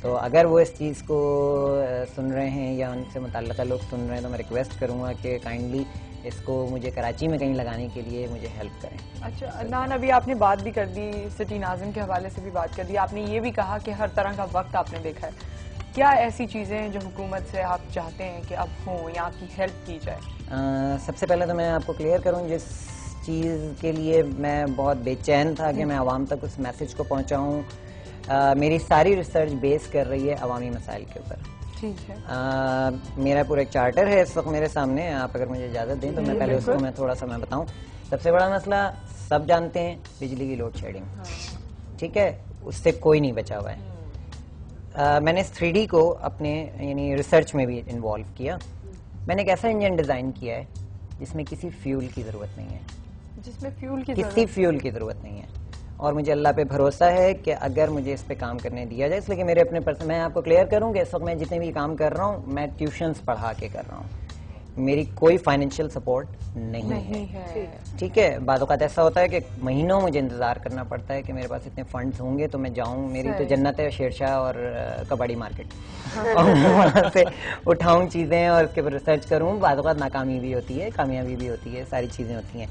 تو اگر وہ اس چیز کو سن رہے ہیں یا ان سے متعلقہ لوگ سن رہے ہیں تو میں ریکویسٹ کروں گا کہ کائنڈلی اس کو مجھے کراچی میں کہیں لگانے کے لیے مجھے ہیلپ کریں. اچھا عدنان، ابھی آپ نے بات بھی کر دی، سٹی ناظم کے حوالے سے بھی بات کر دی، آپ نے یہ بھی کہا کہ ہر طرح کا وقت آپ نے دیکھا ہے. کیا ایسی چیزیں ہیں جو حکومت سے آپ چاہتے ہیں کہ اب ہوں یا آپ کی ہیلپ کی جائے؟ سب سے پہلے تو میں آپ کو کلیئر کروں، جس چیز کے لیے میں بہت بے چین تھا کہ میں عوام تک اس میسج کو پہنچاؤں، میری ساری ریسرچ بیس کر رہی ہے عوامی مسائل کے اوپر. ٹھیک ہے. میرا پورا ایک چارٹر ہے اس وقت میرے سامنے، آپ اگر مجھے اجازت دیں تو میں پہلے اس کو میں تھوڑا سا میں بتاؤں. سب سے بڑا مسئلہ سب جانتے ہیں بجلی کی لوڈ شیڈنگ. ٹھیک ہے، اس سے کوئی نہیں بچا ہوا ہے. میں نے 3D کو اپنے یعنی ریسرچ میں بھی انوالو کیا. میں نے ایک ایسا انجن ڈیزائن کیا ہے جس میں کسی فیول کی ضرورت نہیں ہے، جس میں فیول کی کسی فیول کی ضرورت نہیں ہے. اور مجھے اللہ پہ بھروسہ ہے کہ اگر مجھے اس پہ کام کرنے دیا جائے، اس لیے کہ میرے اپنے میں آپ کو کلیئر کروں کہ اس وقت میں جتنے بھی کام کر رہا ہوں میں ٹیوشنز پڑھا کے کر رہا ہوں، میری کوئی فائنینشیل سپورٹ نہیں ہے. ٹھیک ہے، بعض اوقات ایسا ہوتا ہے کہ مہینوں مجھے انتظار کرنا پڑتا ہے کہ میرے پاس اتنے فنڈز ہوں گے تو میں جاؤں. میری تو جنت ہے شیرشاہ اور کباڑی مارکیٹ، اور وہاں سے اٹھاؤں چیزیں اور اس کے اوپر ریسرچ کروں. بعض اوقات ناکامی بھی ہوتی ہے، کامیابی بھی ہوتی ہے، ساری چیزیں ہوتی ہیں.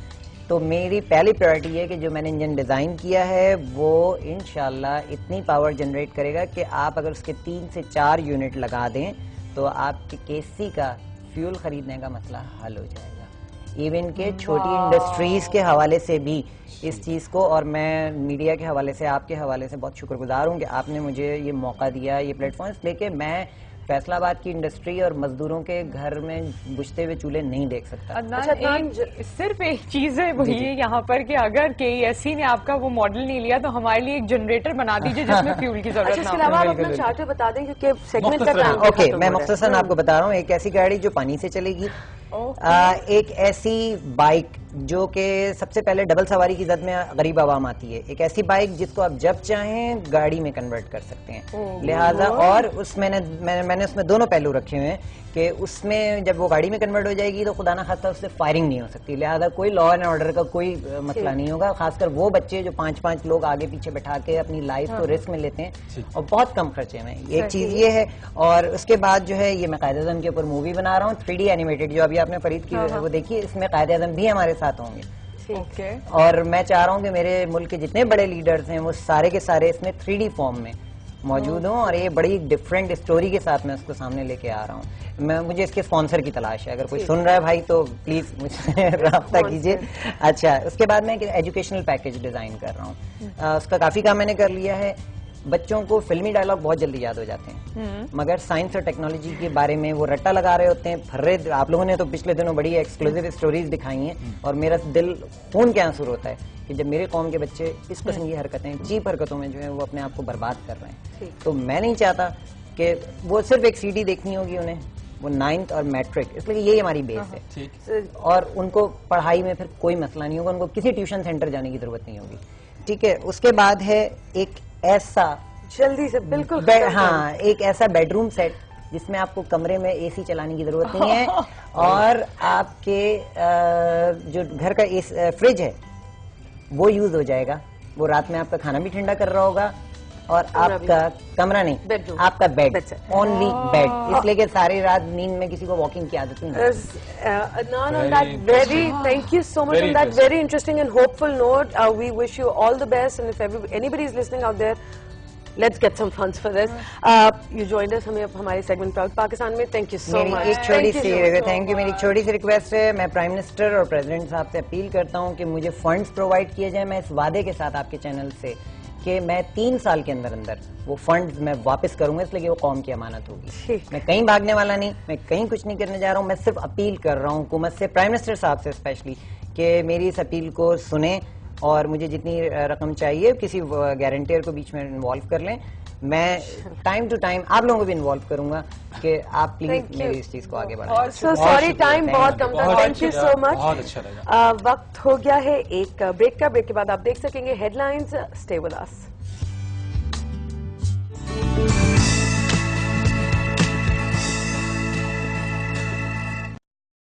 تو میری پہلی پرائرٹی یہ ہے کہ جو میں نے انجن ڈیزائن کیا ہے وہ انشاءاللہ اتنی پاور جنریٹ کرے گا کہ آپ اگر اس کے 3 سے 4 یونٹ لگا دیں تو آپ کے KC کا فیول خریدنے کا مسئلہ حل ہو جائے گا. ایون کہ چھوٹی انڈسٹریز کے حوالے سے بھی اس چیز کو، اور میں میڈیا کے حوالے سے آپ کے حوالے سے بہت شکر گزار ہوں کہ آپ نے مجھے یہ موقع دیا، یہ پلیٹ فارم، اس لیے کہ میں فیصلہ آباد کی انڈسٹری اور مزدوروں کے گھر میں بجھتے ہوئے چولہے نہیں دیکھ سکتا. صرف ایک چیز ہے وہی یہاں پر کہ اگر KESC نے آپ کا وہ ماڈل نہیں لیا تو ہمارے لیے ایک جنریٹر بنا دیجیے جس میں فیول کی ضرورت نہ ہو. اس کے علاوہ آپ اپنا چارٹر بتا دیں کیونکہ سیگمنٹ کا ٹائم اوکے میں مختصراً آپ کو بتا رہا ہوں. ایک ایسی گاڑی جو پانی سے چلے گی، ایک ایسی بائک جو کہ سب سے پہلے ڈبل سواری کی زد میں غریب عوام آتی ہے، ایک ایسی بائک جس کو آپ جب چاہیں گاڑی میں کنورٹ کر سکتے ہیں. لہٰذا اور اس میں نے اس میں دونوں پہلو رکھے ہوئے ہیں کہ اس میں جب وہ گاڑی میں کنورٹ ہو جائے گی تو خدا نہ خواستہ اس سے فائرنگ نہیں ہو سکتی. لہٰذا کوئی لا اینڈ آرڈر کا کوئی مسئلہ نہیں ہوگا، خاص کر وہ بچے جو 5 لوگ آگے پیچھے بٹھا کے اپنی لائف کو رسک میں لیتے ہیں اور بہت کم خرچے میں. ایک چیز یہ ہے. اور اس کے بعد جو ہے یہ میں قائد اعظم کے اوپر مووی بنا رہا ہوں 3D اینیمیٹڈ، جو ابھی آپ نے فرید کی وہ دیکھیے. اس میں قائد اعظم بھی ہمارے ساتھ ہوں گے. اور میں چاہ رہا ہوں کہ میرے ملک کے جتنے بڑے لیڈرز ہیں وہ سارے کے سارے اس میں 3D فارم میں موجود ہوں، اور یہ بڑی ڈفرینٹ اسٹوری کے ساتھ میں اس کو سامنے لے کے آ رہا ہوں. مجھے اس کے اسپانسر کی تلاش ہے، اگر کوئی سن رہا ہے بھائی تو پلیز مجھ سے رابطہ کیجیے. اچھا، اس کے بعد میں ایک ایجوکیشنل پیکج ڈیزائن کر رہا ہوں. اس کا کافی کام میں نے کر لیا ہے. بچوں کو فلمی ڈائلاگ بہت جلدی یاد ہو جاتے ہیں، مگر سائنس اور ٹیکنالوجی کے بارے میں وہ رٹا لگا رہے ہوتے ہیں. پھرے آپ لوگوں نے تو پچھلے دنوں بڑی ایکسکلوزیو اسٹوریز دکھائی ہیں، اور میرا دل خون کے آنسو ہوتا ہے کہ جب میرے قوم کے بچے اس قسم کی حرکتیں، چیپ حرکتوں میں جو ہے وہ اپنے آپ کو برباد کر رہے ہیں. تو میں نہیں چاہتا کہ وہ صرف ایک CD دیکھنی ہوگی انہیں، وہ 9th اور میٹرک، اس لیے یہی ہماری بیس ہے. اور ان کو پڑھائی میں پھر کوئی مسئلہ نہیں ہوگا، ان کو کسی ٹیوشن سینٹر جانے کی ضرورت نہیں ہوگی. ٹھیک ہے. اس کے بعد ہے ایک ایسا جلدی سے بالکل ہاں ایک ایسا بیڈ روم سیٹ جس میں آپ کو کمرے میں AC چلانے کی ضرورت نہیں ہے، اور آپ کے جو گھر کا فریج ہے وہ یوز ہو جائے گا. وہ رات میں آپ کا کھانا بھی ٹھنڈا کر رہا ہوگا، اور آپ کا کمرہ نہیں، آپ کا بیڈ، اونلی بیڈ، اس لیے کہ ساری رات نیند میں کسی کو واکنگ کی عادت نہیں. Adnan, on that very, thank you so much on that very interesting and hopeful note. We wish you all the best, and if anybody is listening out there, let's get some funds for this. You joined us ہمارے segment proud Pakistan میں. Thank you so مچ. ایک چھوٹی سی thank you. میری چھوٹی سی request ہے، میں prime minister اور president صاحب سے اپیل کرتا ہوں کہ مجھے فنڈز پرووائڈ کیے جائیں. میں اس وعدے کے ساتھ آپ کے چینل سے کہ میں 3 سال کے اندر وہ فنڈز میں واپس کروں گا، اس لیے کہ وہ قوم کی امانت ہوگی. میں کہیں بھاگنے والا نہیں، میں کہیں کچھ نہیں کرنے جا رہا ہوں. میں صرف اپیل کر رہا ہوں حکومت سے، پرائم منسٹر صاحب سے اسپیشلی، کہ میری اس اپیل کو سنیں اور مجھے جتنی رقم چاہیے کسی گارنٹیر کو بیچ میں انوالو کر لیں. میں ٹائم ٹو ٹائم آپ لوگوں کو بھی انوالو کروں گا کہ آپ پلیز میری اس چیز کو آگے بڑھائیں. سوری ٹائم بہت کم تھا. تھینک یو سو مچ. وقت ہو گیا ہے ایک بریک کا. بریک کے بعد آپ دیکھ سکیں گے headlines. Stay with us.